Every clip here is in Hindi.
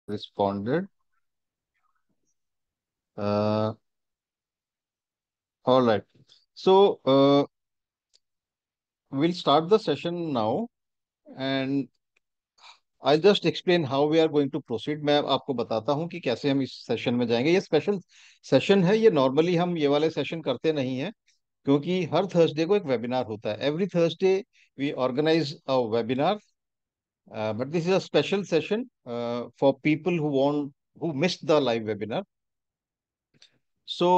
Responded. Uh, all right. So we'll start the session now, and I'll just explain how we are going to proceed. मैं आपको बताता हूँ कि कैसे हम इस सेशन में जाएंगे। ये स्पेशल सेशन है। ये नॉर्मली हम ये वाले सेशन करते नहीं हैं, क्योंकि हर थर्सडे को एक वेबिनार होता है। Every Thursday we organise a webinar, but this is a special session for people who missed the live webinar. So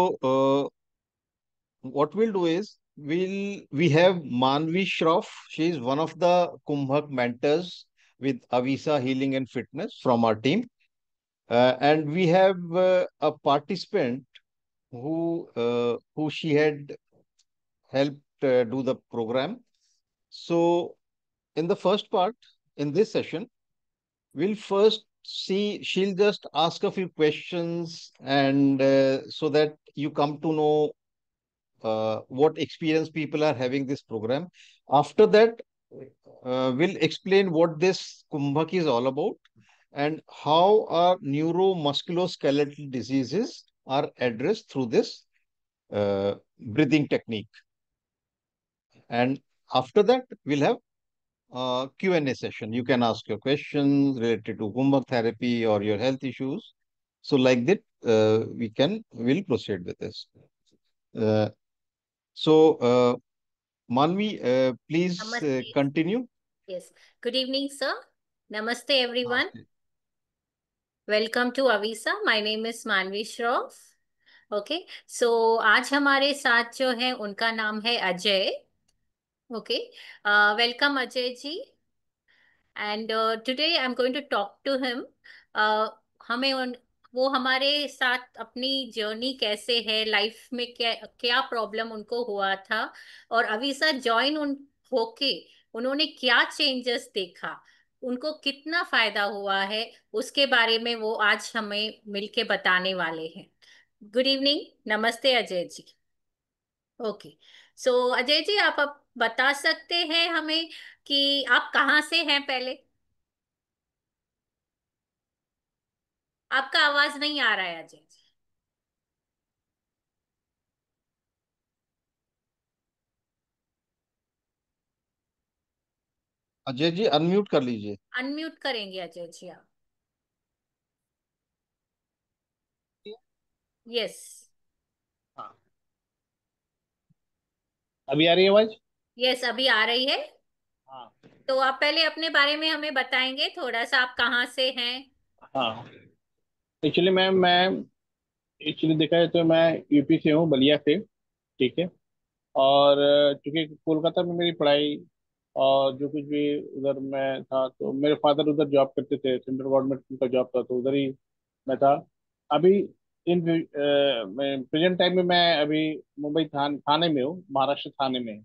what we'll do is we have Manvi Shroff. She is one of the Kumbhak mentors with Avisa Healing and Fitness from our team. And we have a participant who she had helped do the program. So in the first part, in this session, we'll first see, she'll just ask a few questions, and so that you come to know what experience people are having this program. After that, we'll explain what this Kumbhak is all about and how our neuromusculoskeletal diseases are addressed through this breathing technique. And after that, we'll have Q&A session. You can ask your questions related to Kumbhak therapy or your health issues. So like that, we'll proceed with this. Uh, so, Manvi, please Namaste. continue. Yes. Good evening, sir. Namaste, everyone. Namaste. Welcome to Avisa. My name is Manvi Shroff. Okay so आज हमारे साथ जो है उनका नाम है Ajay. Okay welcome Ajay ji. And today I am going to talk to him. हमें वो हमारे साथ अपनी जर्नी कैसे है लाइफ में, क्या क्या प्रॉब्लम उनको हुआ था और अवीसा ज्वाइन उन होके उन्होंने क्या चेंजेस देखा, उनको कितना फायदा हुआ है, उसके बारे में वो आज हमें मिलके बताने वाले हैं. Good evening. नमस्ते अजय जी. ओके सो अजय जी, आप अब बता सकते हैं हमें कि आप कहाँ से हैं पहले. आपका आवाज नहीं आ रहा है अजय जी. अजय जी, अनम्यूट कर लीजिए। अनम्यूट करेंगे अजय जी आप. यस. हाँ, अभी आ रही है आवाज? यस अभी आ रही है. हाँ तो आप पहले अपने बारे में हमें बताएंगे थोड़ा सा, आप कहाँ से हैं. हाँ, एक्चुअली मैं एक्चुअली देखा जाए तो मैं यूपी से हूँ, बलिया से। ठीक है। और चूंकि कोलकाता में मेरी पढ़ाई और जो कुछ भी उधर मैं था, तो मेरे फादर उधर जॉब करते थे, सेंट्रल गवर्नमेंट का जॉब था, तो उधर ही मैं था। अभी इन प्रेजेंट टाइम में मैं अभी मुंबई थाने में हूँ, महाराष्ट्र थाने में।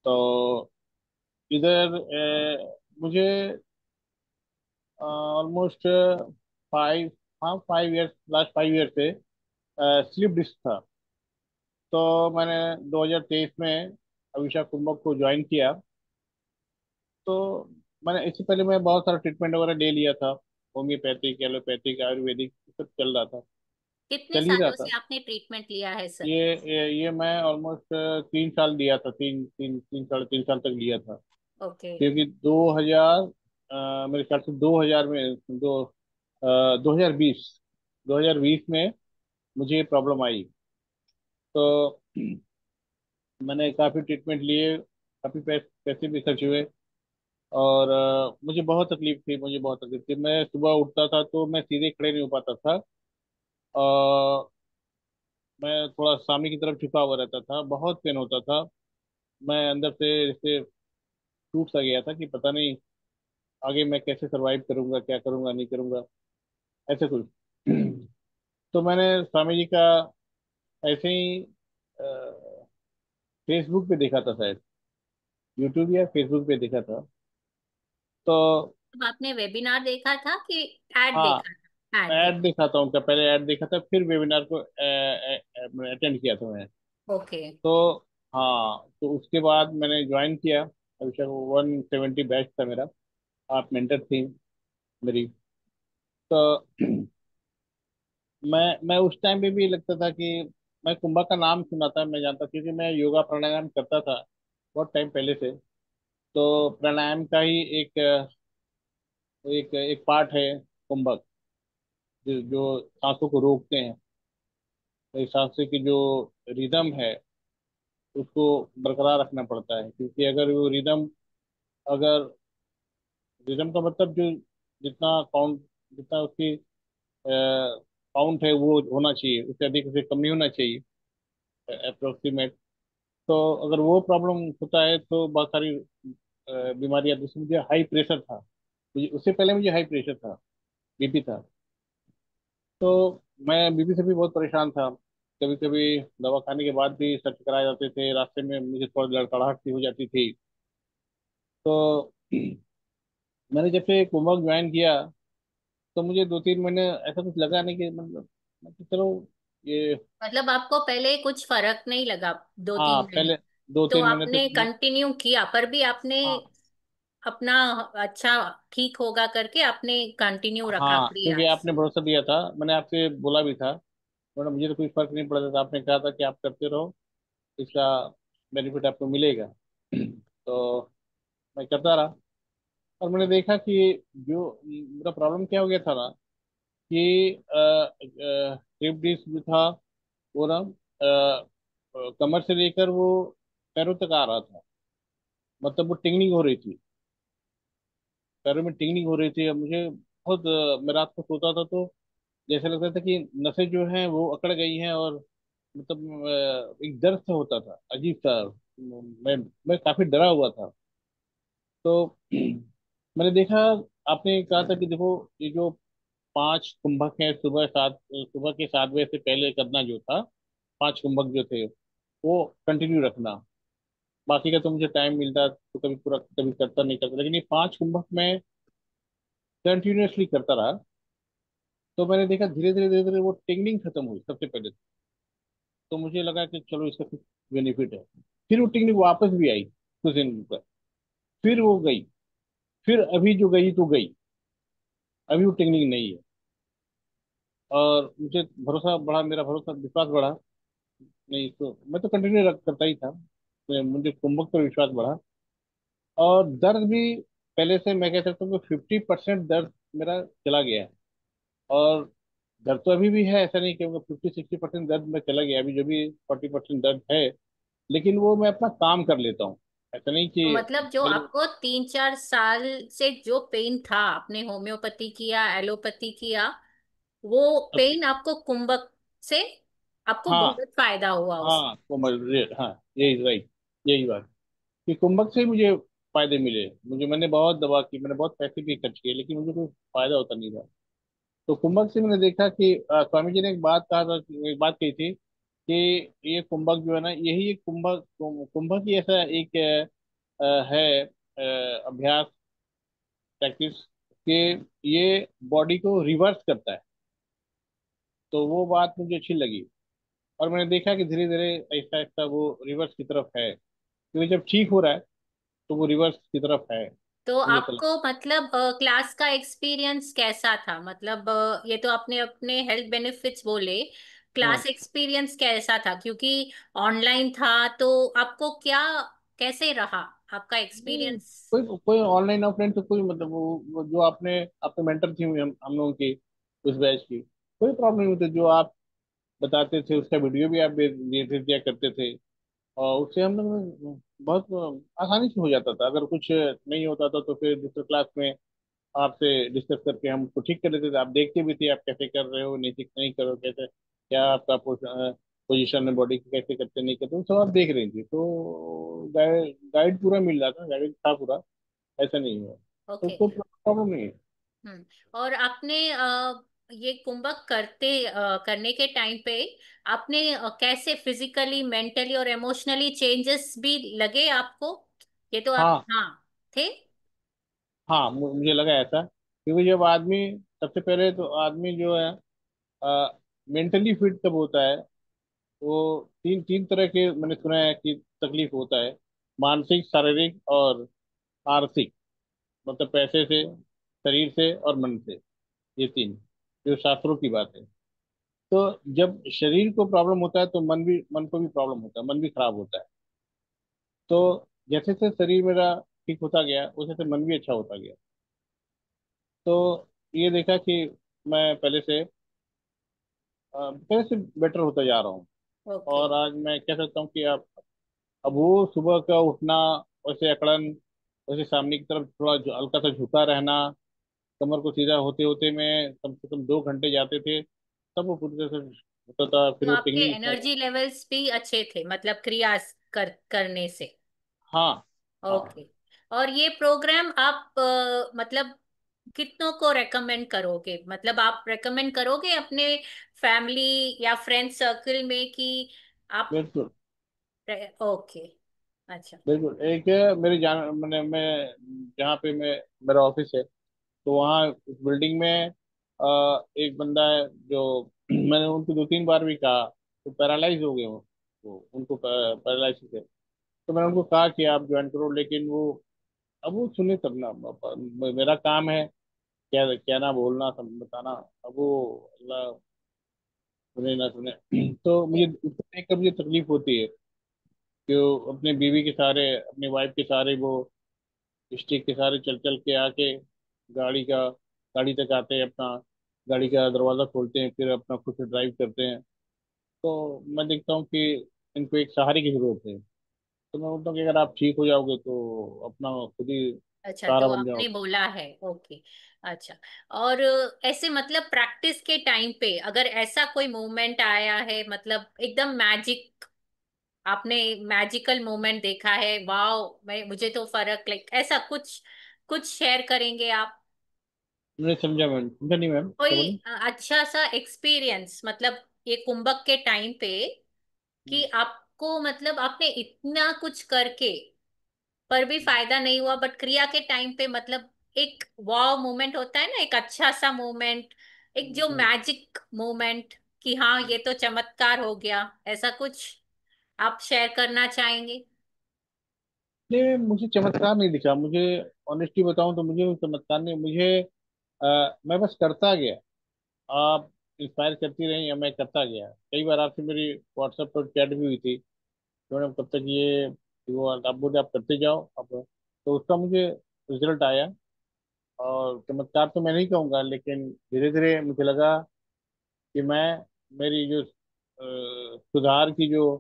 तो इधर मुझे ऑलमोस्ट 5, हाँ 5 ईयर्स, लास्ट 5 ईयर से स्लीप डिस्क था। तो मैंने 2023 में अभिषेक कुंभक को ज्वाइन किया। तो मैंने इससे पहले मैं बहुत सारा ट्रीटमेंट वगैरह ले लिया था, होम्योपैथिक, एलोपैथिक, आयुर्वेदिक, सब चल रहा था, कितने चल ही रहा सालों से था। आपने ट्रीटमेंट लिया है सर. ये मैं ऑलमोस्ट 3 साल लिया था, 3 3 3 साढ़े 3 साल तक लिया था। ओके. क्योंकि 2000, मेरे ख्याल से 2000 में, 2020 2020 में मुझे ये प्रॉब्लम आई। तो मैंने काफ़ी ट्रीटमेंट लिए, काफ़ी पैसे भी खर्च हुए। और मुझे बहुत तकलीफ थी, मैं सुबह उठता था तो मैं सीधे खड़े नहीं हो पाता था। और मैं थोड़ा सामने की तरफ झुका हुआ रहता था, बहुत पेन होता था। मैं अंदर से जैसे टूट सा गया था कि पता नहीं आगे मैं कैसे सरवाइव करूंगा, क्या करूंगा, नहीं करूंगा, ऐसे कुछ। तो मैंने स्वामी जी का ऐसे ही फेसबुक पे देखा था, शायद यूट्यूब या फेसबुक पे देखा था। तो अब आपने वेबिनार देखा था कि एड हाँ, देखा था. एड ऐड देखा. देखा था उनका, पहले ऐड देखा था, फिर वेबिनार को अटेंड किया था मैं। ओके. तो हाँ, तो उसके बाद मैंने ज्वाइन किया। अभिषेक 170 बैच था मेरा। आप मेंटर थी मेरी। तो मैं उस टाइम पे भी लगता था कि मैं कुंभक का नाम सुना था, मैं जानता, क्योंकि मैं योगा प्राणायाम करता था बहुत टाइम पहले से। तो प्राणायाम का ही एक एक पार्ट है कुंभक, जो सांसों को रोकते हैं। तो इस सांसों की जो रिदम है उसको बरकरार रखना पड़ता है, क्योंकि अगर वो रिदम, अगर रिदम का मतलब जो जितना काउंट, जितना उसकी काउंट है वो होना चाहिए, उससे अधिक, उससे कम नहीं होना चाहिए, अप्रोक्सीमेट। तो अगर वो प्रॉब्लम होता है तो बहुत सारी बीमारियां। जैसे मुझे हाई प्रेशर था, मुझे उससे पहले मुझे हाई प्रेशर था, बीपी था। तो मैं बीपी से भी बहुत परेशान था। कभी कभी दवा खाने के बाद भी सर चकराए जाते थे, रास्ते में मुझे थोड़ा लड़खड़ाहट सी हो जाती थी। तो मैंने जब से कुंभक ज्वाइन किया तो मुझे 2-3 महीने ऐसा कुछ लगा नहीं, कि मतलब चलो ये। मतलब आपको पहले कुछ फर्क नहीं लगा दो हाँ, तीन पहले महीने दो तो तीन महीने आपने तक। कंटिन्यू किया, पर भी आपने हाँ, अपना अच्छा ठीक होगा करके आपने कंटिन्यू रखा हाँ, क्योंकि प्रयास। आपने भरोसा दिया था, मैंने आपसे बोला भी था, वरना मुझे तो कोई फर्क नहीं पड़ता था। आपने कहा था कि आप करते रहो, इसका बेनिफिट आपको मिलेगा। तो मैं करता रहा, और मैंने देखा कि जो मेरा प्रॉब्लम क्या हो गया था ना, कि स्लिप डिस्क जो था वो ना कमर से लेकर वो पैरों तक आ रहा था। मतलब वो टिंगलिंग हो रही थी, पैरों में टिंगलिंग हो रही थी। अब मुझे बहुत मैं रात को सोता था तो जैसे लगता था कि नसें जो हैं वो अकड़ गई हैं, और मतलब एक दर्द सा होता था अजीब सा। मैं काफी डरा हुआ था। तो मैंने देखा, आपने कहा था कि देखो, ये जो 5 कुंभक हैं, सुबह के 7 बजे से पहले करना जो था, 5 कुंभक जो थे वो कंटिन्यू रखना। बाकी का तो मुझे टाइम मिलता तो कभी पूरा, कभी करता नहीं करता, लेकिन ये 5 कुंभक में कंटिन्यूअसली करता रहा। तो मैंने देखा धीरे धीरे धीरे धीरे वो टिंगलिंग खत्म हुई सबसे पहले। तो मुझे लगा कि चलो इसका कुछ बेनिफिट है। फिर वो टिंगलिंग वापस भी आई कुछ दिन पर, फिर वो गई, फिर अभी जो गई तो गई, अभी वो टिंगलिंग नहीं है। और मुझे भरोसा बढ़ा, मेरा भरोसा विश्वास बढ़ा। नहीं तो मैं तो कंटिन्यू करता ही था, तो मुझे कुंभक पर विश्वास बढ़ा। और दर्द भी पहले से मैं कह सकता हूँ कि 50% दर्द मेरा चला गया है। और दर्द तो अभी भी है, ऐसा नहीं, क्योंकि 50-60% दर्द में चला गया, अभी जो भी 40% दर्द है, लेकिन वो मैं अपना काम कर लेता हूँ। ऐसा नहीं तो कि मतलब जो पहले। आपको 3-4 साल से जो पेन था, आपने होम्योपैथी किया, एलोपैथी किया, वो पेन आपको कुंभक से आपको हाँ, बहुत फायदा हुआ उस। हाँ, कोमल रेट, हाँ, यही राइट, यही बात कि कुंभक से ही मुझे फायदे मिले। मैंने बहुत दवा की, मैंने बहुत पैसे भी खर्च किए, लेकिन मुझे कोई फायदा होता नहीं था। तो कुंभक से मैंने देखा कि स्वामी जी ने एक बात कहा था, एक बात कही थी कि ये कुंभक जो है ना, यही एक कुंभक ही ऐसा एक है अभ्यास, प्रैक्टिस, कि ये बॉडी को रिवर्स करता है। तो वो बात मुझे अच्छी लगी, और मैंने देखा कि धीरे धीरे ऐसा ऐसा वो रिवर्स की तरफ है, क्योंकि जब ठीक हो रहा है तो वो रिवर्स की तरफ है। तो मुझे ऐसा आपको मतलब क्लास का एक्सपीरियंस कैसा था? मतलब ये तो आपने अपने हेल्थ बेनिफिट्स बोले, लगता। क्लास एक्सपीरियंस कैसा था? क्योंकि ऑनलाइन था, तो आपको क्या, कैसे रहा आपका नहीं, एक्सपीरियंस? कोई कोई ऑनलाइन ऑफलाइन तो कोई मतलब वो जो आपने मेंटर थी हम लोगों की, उस बैच की, कोई प्रॉब्लम नहीं होती। जो आप बताते थे उसका वीडियो भी आप दे दिया करते थे, और उससे हम लोग बहुत आसानी से हो जाता था। अगर कुछ नहीं होता था तो फिर दूसरे क्लास में आपसे डिस्कस करके हम उसको ठीक कर लेते थे। आप देखते भी थे आप कैसे कर रहे हो, नहीं ठीक नहीं करो कैसे, क्या आपका पोजीशन है बॉडी की, कैसे करते नहीं करते, वो सब आप देख रही थी। तो गाइड पूरा मिल रहा था, गाइड था पूरा, ऐसा नहीं है। तो ओके। कोई प्रॉब्लम नहीं है। हम्म। और आपने ये कुंभक करने के टाइम पे आपने कैसे फिजिकली, मेंटली और इमोशनली चेंजेस भी लगे आपको? ये तो आप, हाँ, हाँ, थे। हाँ, मुझे लगा ऐसा, क्योंकि जब आदमी, सबसे पहले तो आदमी जो है मेंटली फिट कब होता है, वो तीन तीन तरह के मैंने सुना है कि तकलीफ होता है: मानसिक, शारीरिक और आर्थिक। मतलब पैसे से, शरीर से और मन से। ये तीन जो शास्त्रों की बात है। तो जब शरीर को प्रॉब्लम होता है तो मन को भी प्रॉब्लम होता है, मन भी खराब होता है। तो जैसे जैसे शरीर मेरा ठीक होता गया वैसे वैसे मन भी अच्छा होता गया। तो ये देखा कि मैं पहले से बेटर होता जा रहा हूँ। ओके। और आज मैं कह सकता हूँ कि अब वो सुबह का उठना, वैसे अकड़न, वैसे सामने की तरफ थोड़ा हल्का सा झुका रहना, कमर को सीधा होते होते मैं कम से कम 2 घंटे जाते थे, तब वो पूरी तरह से होता था। फिर तो वो आपके टेक्निक एनर्जी लेवल्स भी अच्छे थे मतलब क्रिया करने से? हाँ। हाँ। ओके। और ये प्रोग्राम आप मतलब कितनों को रेकमेंड करोगे? मतलब आप रेकमेंड करोगे अपने फैमिली या फ्रेंड सर्कल में कि आप? बिल्कुल। ओके। अच्छा। बिल्कुल एक मेरी जान मैंने मैं जहाँ पे मेरा ऑफिस है, तो वहाँ उस बिल्डिंग में एक बंदा है जो मैंने उनको 2-3 बार भी कहा, तो पैरालाइज हो गए वो उनको पैरालाइसिस है। तो मैंने उनको कहा कि आप ज्वाइन करो, लेकिन वो अब वो सुने तब ना। मेरा काम है क्या क्या ना बोलना, बताना। अब वो अल्लाह सुने ना सुने। तो मुझे उसको देख कर मुझे तकलीफ होती है कि वो अपने बीवी के सहारे, अपनी वाइफ के सहारे, वो स्टिक के सहारे चल चल के आके गाड़ी का गाड़ी तक आते हैं, अपना गाड़ी का दरवाजा खोलते हैं, फिर अपना खुद से ड्राइव करते हैं। तो मैं देखता हूँ कि इनको एक सहारे की जरूरत है। तो मैं बोलता हूँ कि अगर आप ठीक हो जाओगे तो अपना खुद ही अच्छा, सहारा तो बन आपने जाओगे। बोला है। ओके। अच्छा। और ऐसे मतलब प्रैक्टिस के टाइम पे अगर ऐसा कोई मोमेंट आया है, मतलब एकदम मैजिक, आपने मैजिकल मोमेंट देखा है, वाओ, मैं मुझे तो फर्क, लाइक ऐसा कुछ कुछ शेयर करेंगे आप? नहीं समझा मैम, समझा नहीं मैम, क्या कोई बोले? अच्छा सा एक्सपीरियंस मतलब ये कुंभक के टाइम पे कि आपको मतलब आपने इतना कुछ करके पर भी फायदा नहीं हुआ, बट क्रिया के टाइम पे मतलब एक वाव मोमेंट होता है ना, एक अच्छा सा मोमेंट, एक जो मैजिक मोमेंट कि हाँ ये तो चमत्कार हो गया, ऐसा कुछ आप शेयर करना चाहेंगे? नहीं, मुझे चमत्कार नहीं दिखा। मुझे ऑनेस्टली बताऊं तो मुझे वो चमत्कार नहीं, मुझे मैं बस करता गया। आप इंस्पायर करती रही, मैं करता गया। कई बार आपसे मेरी व्हाट्सएप पर चैट भी हुई थी, तो मैंने कब तक ये वो आप बोले आप करते जाओ आप, तो उसका मुझे रिजल्ट आया। और चमत्कार तो मैं नहीं कहूँगा, लेकिन धीरे धीरे मुझे लगा कि मैं मेरी जो सुधार की जो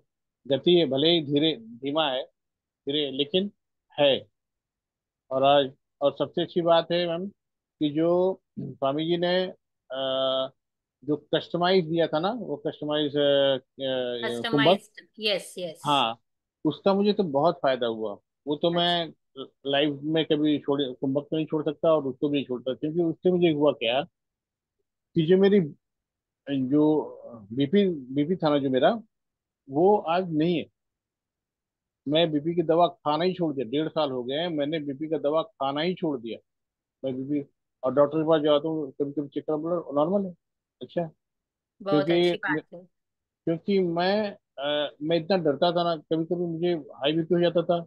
गति है, भले ही धीरे धीमा है, धीरे लेकिन है। और आज और सबसे अच्छी बात है मैम कि जो स्वामी जी ने जो कस्टमाइज दिया था ना, वो customize kumbhak. Customized, yes yes. हाँ, उसका मुझे तो बहुत फायदा हुआ। वो तो अच्छा। मैं लाइफ में कभी छोड़ कुंभक तो नहीं छोड़ सकता, और उसको भी नहीं छोड़ता, क्योंकि उससे मुझे हुआ क्या कि जो मेरी जो बीपी बीपी था ना जो मेरा, वो आज नहीं है। मैं बीपी की दवा खाना ही छोड़ दिया, 1.5 साल हो गए हैं मैंने बीपी का दवा खाना ही छोड़ दिया। मैं बीपी और डॉक्टर के पास जाता हूँ, कभी कभी चेक करा, बोला नॉर्मल है। अच्छा। बहुत अच्छी क्योंकि बात है। क्योंकि मैं इतना डरता था ना, कभी कभी मुझे हाई बीपी हो जाता था,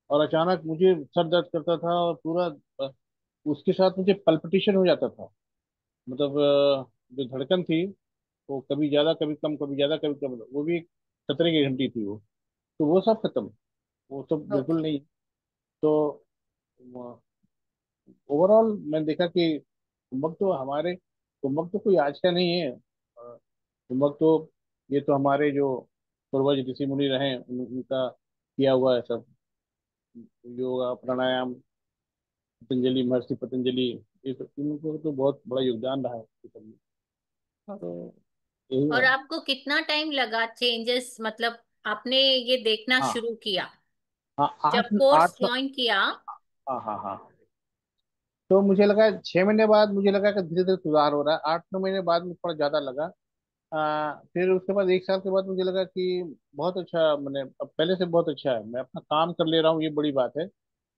और अचानक मुझे सर दर्द करता था, और पूरा उसके साथ मुझे पल्पिटेशन हो जाता था। मतलब जो धड़कन थी वो कभी ज्यादा कभी कम, कभी ज्यादा कभी कम, वो भी एक खतरे की घंटी थी वो। तो वो सब खत्म, वो सब बिल्कुल ओके। नहीं। तो ओवरऑल मैंने देखा कि कुंभक तो कोई आज का नहीं है। कुंभक तो ये तो हमारे जो पूर्वज ऋषि मुनि रहे हैं, उनका किया हुआ है सब। योगा, प्राणायाम, पतंजलि, महर्षि पतंजलि, ये सब इनको तो बहुत बड़ा योगदान रहा है इस सब में। तो यही और है। आपको कितना टाइम लगा चेंजेस, मतलब आपने ये देखना हाँ। शुरू किया हाँ, जब आठ कोर्स आठ ज्वाइन किया? हाँ हाँ हाँ। तो मुझे लगा 6 महीने बाद मुझे लगा कि धीरे धीरे सुधार हो रहा है। 8-9 महीने बाद मुझे थोड़ा ज्यादा लगा। फिर उसके बाद 1 साल के बाद मुझे लगा कि बहुत अच्छा, मैंने अब पहले से बहुत अच्छा है, मैं अपना काम कर ले रहा हूँ, ये बड़ी बात है।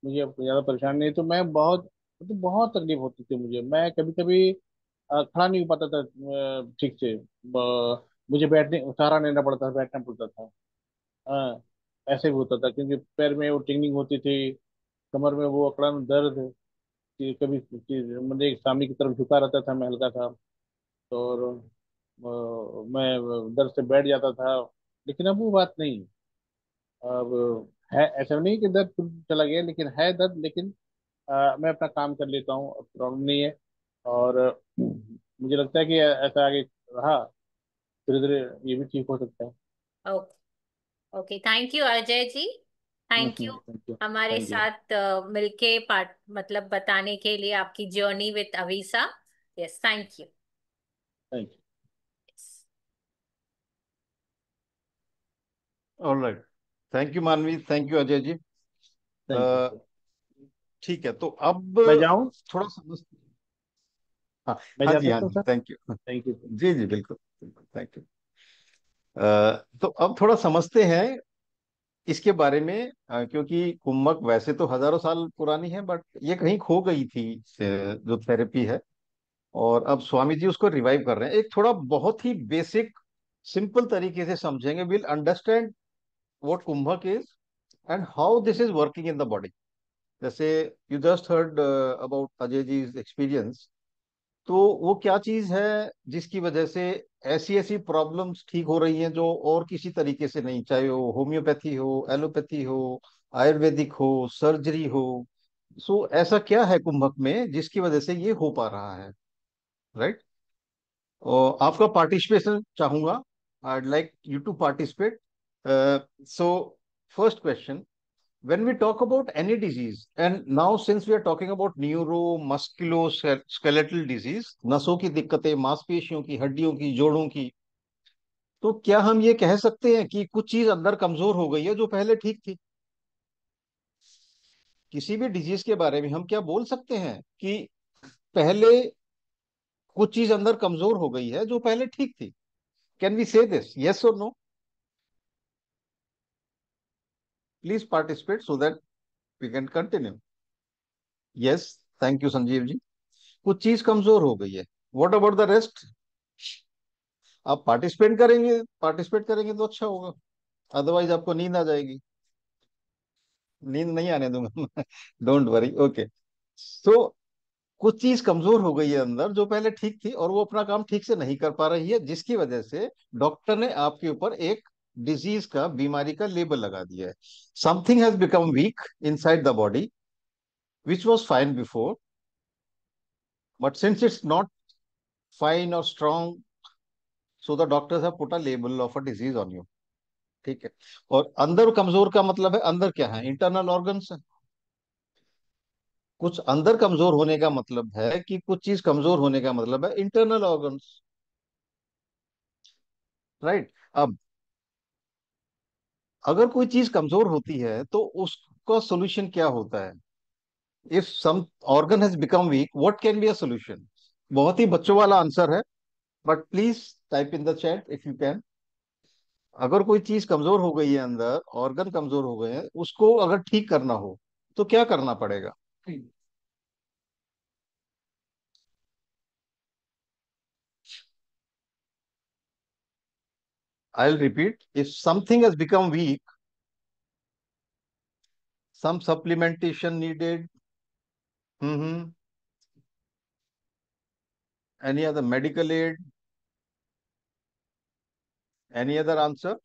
मुझे अब ज्यादा परेशान नहीं। तो मैं बहुत तकलीफ होती थी मुझे। मैं कभी कभी खड़ा नहीं हो पाता था ठीक से। मुझे बैठने सहारा लेना पड़ता था, बैठना पड़ता था। हाँ, ऐसे भी होता था, क्योंकि पैर में वो टिंगलिंग होती थी, कमर में वो अकड़न दर्द। कभी मतलब एक सामने की तरफ झुका रहता था, मैं हल्का था। तो और मैं दर्द से बैठ जाता था। लेकिन अब वो बात नहीं। अब है, ऐसा नहीं कि दर्द तुरंत चला गया, लेकिन है दर्द, लेकिन मैं अपना काम कर लेता हूँ, प्रॉब्लम नहीं है। और मुझे लगता है कि ऐसा आगे रहा, धीरे धीरे ये भी ठीक हो सकता है। Okay. Okay, thank you Ajay ji. Thank you thank you. हमारे थैंक यू। साथ मिलके पार्ट मतलब बताने के लिए आपकी journey with Avisa. Yes, thank you. Thank you. All right, thank you Manvi, thank you Ajay ji. Thank you. Uh, ठीक है, तो अब मैं जाऊँ? थोड़ा समझ, हाँ, मैं हाँ जा जी, हाँ सकता हूँ जी, sir? Thank you. Thank you. जी जी, बिल्कुल बिल्कुल, थैंक यू। तो अब थोड़ा समझते हैं इसके बारे में, क्योंकि कुम्मक वैसे तो हजारों साल पुरानी है, बट ये कहीं खो गई थी, जो थेरेपी है। और अब स्वामी जी उसको रिवाइव कर रहे हैं, एक थोड़ा बहुत ही बेसिक सिंपल तरीके से समझेंगे, will understand what kumbhak is and how this is working in the body. जैसे you just heard about Ajay ji experience, तो वो क्या चीज है जिसकी वजह से ऐसी ऐसी प्रॉब्लम्स ठीक हो रही हैं जो और किसी तरीके से नहीं, चाहे वो होम्योपैथी हो, एलोपैथी हो, आयुर्वेदिक हो, सर्जरी हो। सो ऐसा क्या है कुंभक में जिसकी वजह से ये हो पा रहा है, राइट? और आपका पार्टिसिपेशन चाहूंगा, I like you to participate. So first question, when we talk about any disease, and now since we are talking about neuro musculoskeletal disease, नसों की दिक्कतें, मांसपेशियों की, हड्डियों की, जोड़ों की, तो क्या हम ये कह सकते हैं कि कुछ चीज अंदर कमजोर हो गई है जो पहले ठीक थी? किसी भी डिजीज के बारे में हम क्या बोल सकते हैं कि पहले कुछ चीज अंदर कमजोर हो गई है जो पहले ठीक थी? Can we say this, yes और no? Please participate so that we can continue. Yes, thank you Sanjeev ji. कुछ चीज कमजोर हो गई है, व्हाट अबाउट द रेस्ट? आप पार्टिसिपेट करेंगे तो अच्छा होगा, अदरवाइज आपको नींद आ जाएगी। नींद नहीं आने दूंगा मैं, डोंट वरी, ओके। सो कुछ चीज कमजोर हो गई है अंदर जो पहले ठीक थी, और वो अपना काम ठीक से नहीं कर पा रही है, जिसकी वजह से डॉक्टर ने आपके ऊपर एक डिजीज का, बीमारी का लेबल लगा दिया है। Something has become weak inside the body which was fine before, but since it's not fine और strong, so the doctors have put a label of a disease on you. ठीक है। और अंदर कमजोर का मतलब है, अंदर क्या है? इंटरनल ऑर्गन्स है। कुछ अंदर कमजोर होने का मतलब है कि कुछ चीज कमजोर होने का मतलब है इंटरनल ऑर्गन्स, राइट? अब अगर कोई चीज कमजोर होती है तो उसका सोल्यूशन क्या होता है? If some organ has become weak, what can be a solution? बहुत ही बच्चों वाला आंसर है, but please type in the chat if you can. अगर कोई चीज कमजोर हो गई है अंदर, ऑर्गन कमजोर हो गए हैं, उसको अगर ठीक करना हो तो क्या करना पड़ेगा? I'll repeat. If something has become weak, some supplementation needed. Mm-hmm. Any other medical aid? Any other answer?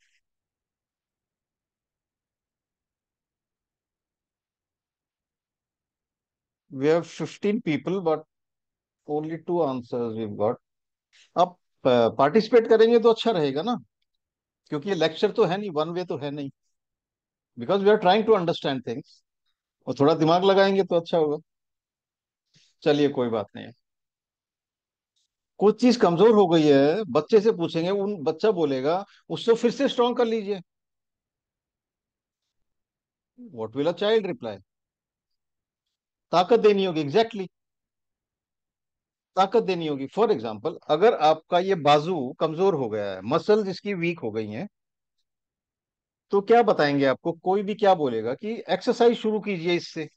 We have 15 people, but only two answers we've got. अब पार्टिसिपेट करेंगे तो अच्छा रहेगा ना, क्योंकि ये लेक्चर तो है नहीं, वन वे तो है नहीं, because we are trying to understand things, और थोड़ा दिमाग लगाएंगे तो अच्छा होगा। चलिए, कोई बात नहीं है। कुछ चीज कमजोर हो गई है, बच्चे से पूछेंगे, उन बच्चा बोलेगा उससे फिर से स्ट्रॉन्ग कर लीजिए। What will a child reply? ताकत देनी होगी, एग्जैक्टली, ताकत देनी होगी। फॉर एग्जाम्पल, अगर आपका ये बाजू कमजोर हो गया है, मसल जिसकी वीक हो गई हैं, तो क्या बताएंगे आपको? कोई भी क्या बोलेगा कि एक्सरसाइज शुरू कीजिए, इससे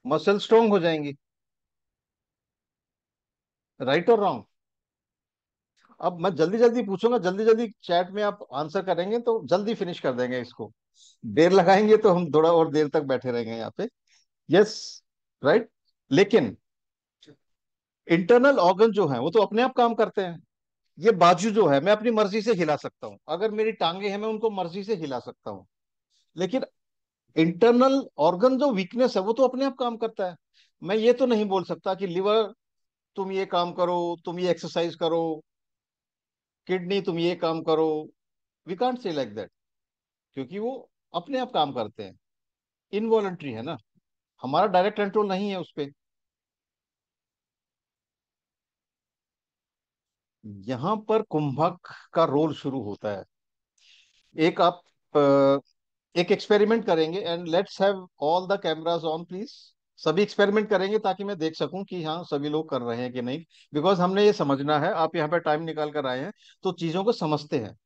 मसल स्ट्रांग हो जाएंगी। राइट और रॉन्ग? अब मैं जल्दी जल्दी पूछूंगा, जल्दी जल्दी चैट में आप आंसर करेंगे तो जल्दी फिनिश कर देंगे इसको। देर लगाएंगे तो हम थोड़ा और देर तक बैठे रहेंगे यहाँ पे। Yes, right. लेकिन इंटरनल ऑर्गन जो है वो तो अपने आप काम करते हैं। ये बाजू जो है मैं अपनी मर्जी से हिला सकता हूँ, अगर मेरी टांगे हैं मैं उनको मर्जी से हिला सकता हूँ। लेकिन इंटरनल ऑर्गन जो वीकनेस है वो तो अपने आप काम करता है। मैं ये तो नहीं बोल सकता कि लिवर तुम ये काम करो, तुम ये एक्सरसाइज करो, किडनी तुम ये काम करो। We can't say like that, क्योंकि वो अपने आप काम करते हैं, इनवॉलंटरी है ना, हमारा डायरेक्ट कंट्रोल नहीं है उस पे। यहाँ पर कुंभक का रोल शुरू होता है। एक आप एक एक्सपेरिमेंट करेंगे, and let's have all the cameras on please. सभी एक्सपेरिमेंट करेंगे ताकि मैं देख सकूं कि हाँ सभी लोग कर रहे हैं कि नहीं, बिकॉज हमने ये समझना है, आप यहाँ पे टाइम निकाल कर आए हैं तो चीजों को समझते हैं,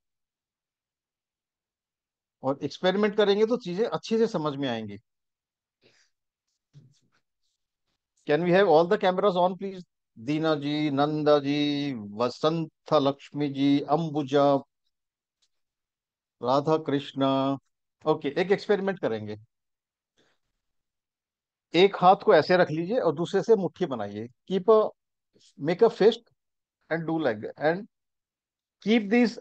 और एक्सपेरिमेंट करेंगे तो चीजें अच्छे से समझ में आएंगी। Can we have all the cameras on please? Deena ji, Nanda ji, Vasant Lakshmi ji, Ambuja, Radha Krishna. Okay, एक एक्सपेरिमेंट करेंगे। एक हाथ को ऐसे रख लीजिए और दूसरे से मुट्ठी बनाइए, keep a make a fist and do like that, and keep this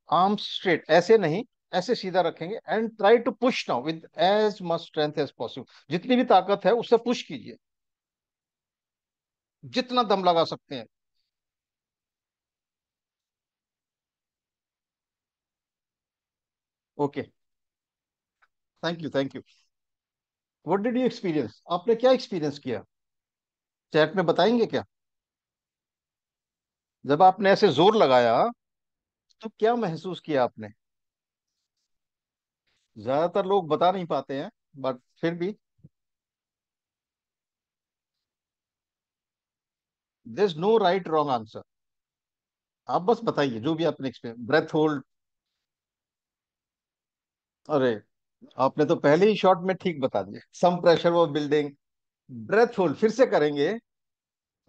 arms straight, ऐसे नहीं, ऐसे सीधा रखेंगे, and try to push now with as much strength as possible. जितनी भी ताकत है उससे पुश कीजिए, जितना दम लगा सकते हैं। Okay, thank you thank you. What did you experience? आपने क्या एक्सपीरियंस किया, चैट में बताएंगे क्या? जब आपने ऐसे जोर लगाया तो क्या महसूस किया आपने? ज्यादातर लोग बता नहीं पाते हैं, बट फिर भी there is no right wrong answer. आप बस बताइए जो भी आपने एक्सपीरियंस। ब्रेथ होल्ड, अरे आपने तो पहले ही शॉट में ठीक बता दिया, सम प्रेशर वो बिल्डिंग। ब्रेथ होल्ड फिर से करेंगे,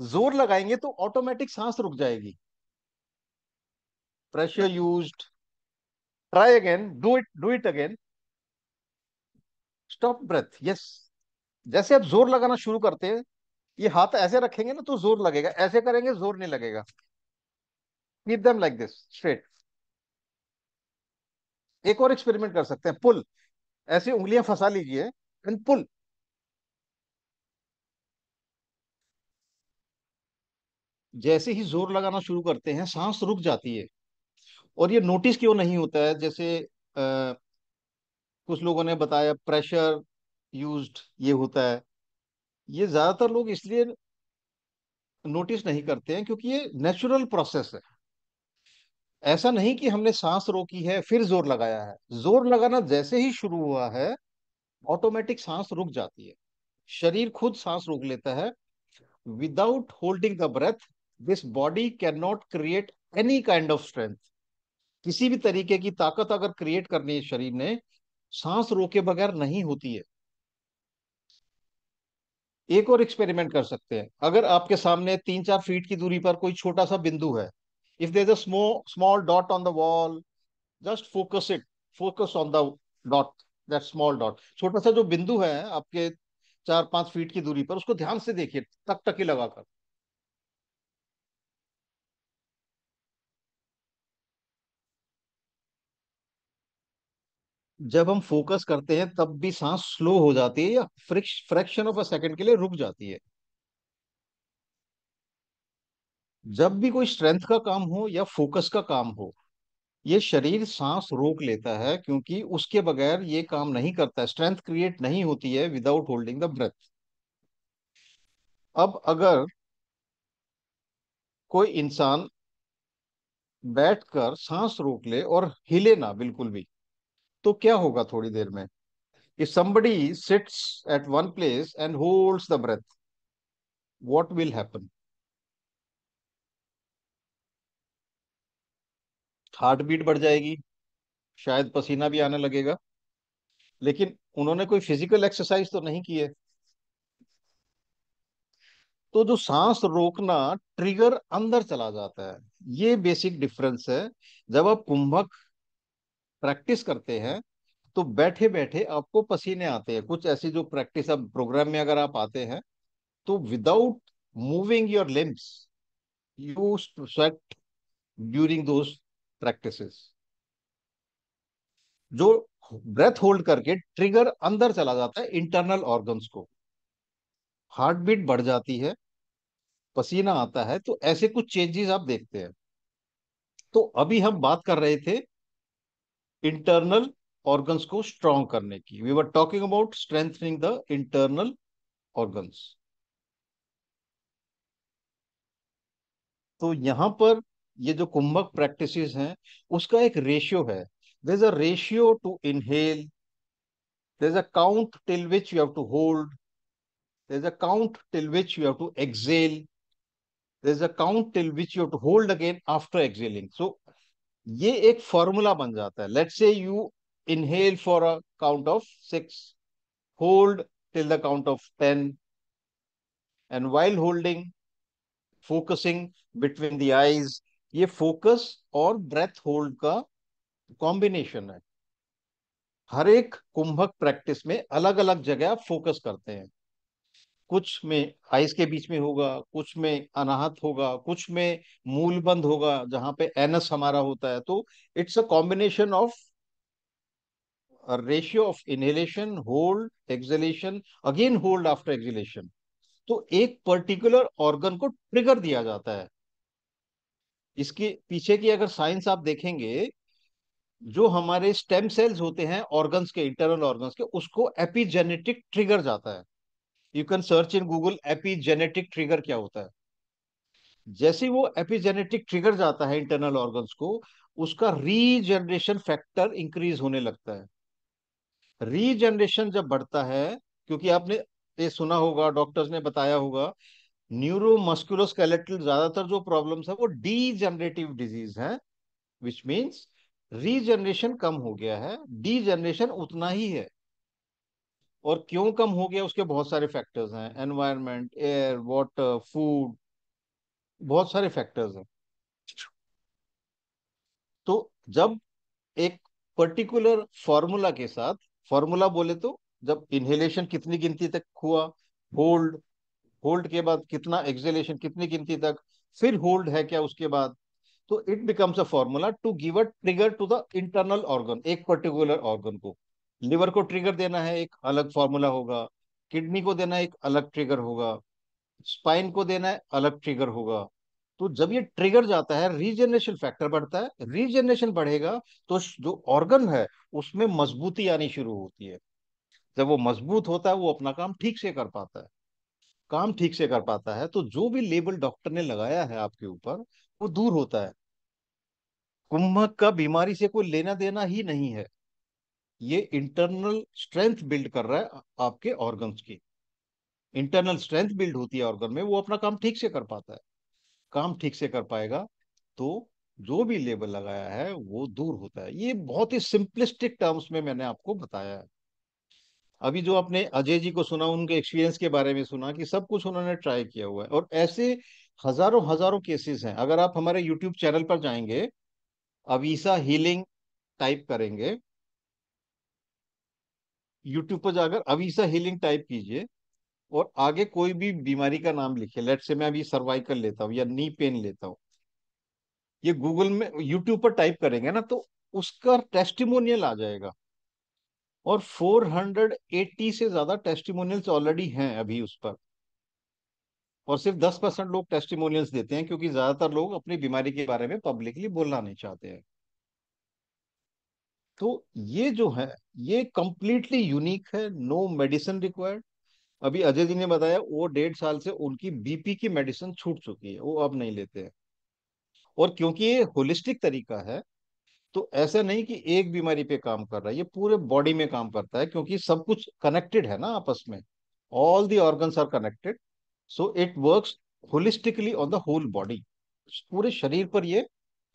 जोर लगाएंगे तो ऑटोमेटिक सांस रुक जाएगी। Pressure used, try again, do it again, stop breath, yes. जैसे आप जोर लगाना शुरू करते हैं, ये हाथ ऐसे रखेंगे ना तो जोर लगेगा, ऐसे करेंगे जोर नहीं लगेगा। Keep them like this straight. एक और एक्सपेरिमेंट कर सकते हैं, पुल। ऐसे उंगलियां फंसा लीजिए एंड पुल। जैसे ही जोर लगाना शुरू करते हैं सांस रुक जाती है। और ये नोटिस क्यों नहीं होता है? जैसे कुछ लोगों ने बताया प्रेशर यूज्ड ये होता है, ये ज्यादातर लोग इसलिए नोटिस नहीं करते हैं क्योंकि ये नेचुरल प्रोसेस है। ऐसा नहीं कि हमने सांस रोकी है फिर जोर लगाया है, जोर लगाना जैसे ही शुरू हुआ है ऑटोमेटिक सांस रुक जाती है, शरीर खुद सांस रोक लेता है। Without holding the breath this body can not create any kind of strength. किसी भी तरीके की ताकत अगर क्रिएट करनी है शरीर ने, सांस रोके बगैर नहीं होती है। एक और एक्सपेरिमेंट कर सकते हैं, अगर आपके सामने 3-4 फीट की दूरी पर कोई छोटा सा बिंदु है, if there is a small dot on the wall, just focus it, focus on the dot, that small dot, छोटा सा जो बिंदु है आपके 4-5 फीट की दूरी पर, उसको ध्यान से देखिए, टकटकी लगाकर। जब हम फोकस करते हैं तब भी सांस स्लो हो जाती है या फ्रैक्शन ऑफ अ सेकंड के लिए रुक जाती है। जब भी कोई स्ट्रेंथ का काम हो या फोकस का काम हो, ये शरीर सांस रोक लेता है, क्योंकि उसके बगैर ये काम नहीं करता, स्ट्रेंथ क्रिएट नहीं होती है विदाउट होल्डिंग द ब्रेथ। अब अगर कोई इंसान बैठकर सांस रोक ले और हिले ना बिल्कुल भी, तो क्या होगा थोड़ी देर में? If somebody sits at one place and holds the breath, what will happen? Heart beat बढ़ जाएगी, शायद पसीना भी आने लगेगा। लेकिन उन्होंने कोई फिजिकल एक्सरसाइज तो नहीं की है। तो जो सांस रोकना ट्रिगर अंदर चला जाता है, ये बेसिक डिफरेंस है। जब आप कुंभक प्रैक्टिस करते हैं तो बैठे बैठे आपको पसीने आते हैं, कुछ ऐसी जो प्रैक्टिस अब प्रोग्राम में अगर आप आते हैं तो without moving your limbs you sweat during those practices. जो ब्रेथ होल्ड करके ट्रिगर अंदर चला जाता है इंटरनल ऑर्गन्स को, हार्ट बीट बढ़ जाती है, पसीना आता है, तो ऐसे कुछ चेंजेस आप देखते हैं। तो अभी हम बात कर रहे थे इंटरनल ऑर्गन्स को स्ट्रांग करने की। We were talking about strengthening the internal organs. तो यहां पर ये जो कुंभक प्रैक्टिसेस हैं उसका एक रेशियो है। There is a ratio to inhale, there is a count till which you have to hold, there is a count till which you have to exhale, there is a count till which you have to hold again after exhaling. So ये एक फॉर्मूला बन जाता है। Let's say you inhale for a count of 6, hold till the count of 10, and while holding focusing between the eyes। ये फोकस और ब्रेथ होल्ड का कॉम्बिनेशन है। हर एक कुंभक प्रैक्टिस में अलग अलग जगह आप फोकस करते हैं। कुछ में आइस के बीच में होगा, कुछ में अनाहत होगा, कुछ में मूल बंद होगा जहां पे एनस हमारा होता है। तो it's a combination of ratio of inhalation, hold, acceleration, again hold after acceleration. तो एक पर्टिकुलर ऑर्गन को ट्रिगर दिया जाता है। इसके पीछे की अगर साइंस आप देखेंगे, जो हमारे स्टेम सेल्स होते हैं ऑर्गन्स के, इंटरनल ऑर्गन्स के, उसको एपिजेनेटिक ट्रिगर जाता है। You can search in Google epigenetic trigger क्या होता है। जैसे वो एपिजेनेटिक ट्रिगर जाता है इंटरनल ऑर्गन्स को, उसका रीजनरेशन फैक्टर इंक्रीज होने लगता है। रीजनरेशन जब बढ़ता है, क्योंकि आपने ये सुना होगा, डॉक्टर्स ने बताया होगा, न्यूरोमस्कुलोस्केलेटल ज्यादातर जो प्रॉब्लम्स है वो डीजनरेटिव डिजीज है, विच मीन्स रीजनरेशन कम हो गया है, डीजनरेशन उतना ही है। और क्यों कम हो गया, उसके बहुत सारे फैक्टर्स हैं, एनवायरनमेंट, एयर, वाटर, फूड, बहुत सारे फैक्टर्स हैं। तो जब एक पर्टिकुलर फॉर्मूला के साथ, फॉर्मूला बोले तो जब इनहेलेशन कितनी गिनती तक हुआ, होल्ड, होल्ड के बाद कितना एक्सहेलेशन, कितनी गिनती तक, फिर होल्ड है क्या उसके बाद, तो it becomes a formula to give a trigger to the internal organ, एक पर्टिकुलर ऑर्गन को। लिवर को ट्रिगर देना है, एक अलग फॉर्मूला होगा। किडनी को देना है, एक अलग ट्रिगर होगा। स्पाइन को देना है, अलग ट्रिगर होगा। तो जब ये ट्रिगर जाता है, रीजनरेशन फैक्टर बढ़ता है, रीजनरेशन बढ़ेगा तो जो ऑर्गन है उसमें मजबूती आनी शुरू होती है। जब वो मजबूत होता है वो अपना काम ठीक से कर पाता है। काम ठीक से कर पाता है तो जो भी लेबल डॉक्टर ने लगाया है आपके ऊपर वो दूर होता है। कुंभक का बीमारी से कोई लेना देना ही नहीं है। ये इंटरनल स्ट्रेंथ बिल्ड कर रहा है आपके ऑर्गन्स की। इंटरनल स्ट्रेंथ बिल्ड होती है ऑर्गन में, वो अपना काम ठीक से कर पाता है। काम ठीक से कर पाएगा तो जो भी लेबल लगाया है वो दूर होता है। ये बहुत ही सिंपलिस्टिक टर्म्स में मैंने आपको बताया है। अभी जो आपने अजय जी को सुना, उनके एक्सपीरियंस के बारे में सुना कि सब कुछ उन्होंने ट्राई किया हुआ है, और ऐसे हजारों हजारों केसेस हैं। अगर आप हमारे यूट्यूब चैनल पर जाएंगे, अवीसा हीलिंग टाइप करेंगे, यूट्यूब पर जाकर अवीसा हीलिंग टाइप कीजिए और आगे कोई भी बीमारी का नाम लिखिए। लेट से मैं अभी सर्वाइकल लेता हूँ या नी पेन लेता हूँ, ये गूगल में यूट्यूब पर टाइप करेंगे ना तो उसका टेस्टिमोनियल आ जाएगा। और 480 से ज्यादा टेस्टिमोनियल्स ऑलरेडी हैं अभी उस पर। और सिर्फ 10% लोग टेस्टिमोनियल्स देते हैं, क्योंकि ज्यादातर लोग अपनी बीमारी के बारे में पब्लिकली बोलना नहीं चाहते हैं। तो ये जो है, ये कंप्लीटली यूनिक है, नो मेडिसिन रिक्वायर्ड। अभी अजय जी ने बताया वो 1.5 साल से उनकी बीपी की मेडिसिन छूट चुकी है, वो अब नहीं लेते हैं। और क्योंकि ये होलिस्टिक तरीका है, तो ऐसा नहीं कि एक बीमारी पे काम कर रहा है, ये पूरे बॉडी में काम करता है, क्योंकि सब कुछ कनेक्टेड है ना आपस में। All the organs are connected, so it works holistically on the whole body. पूरे शरीर पर ये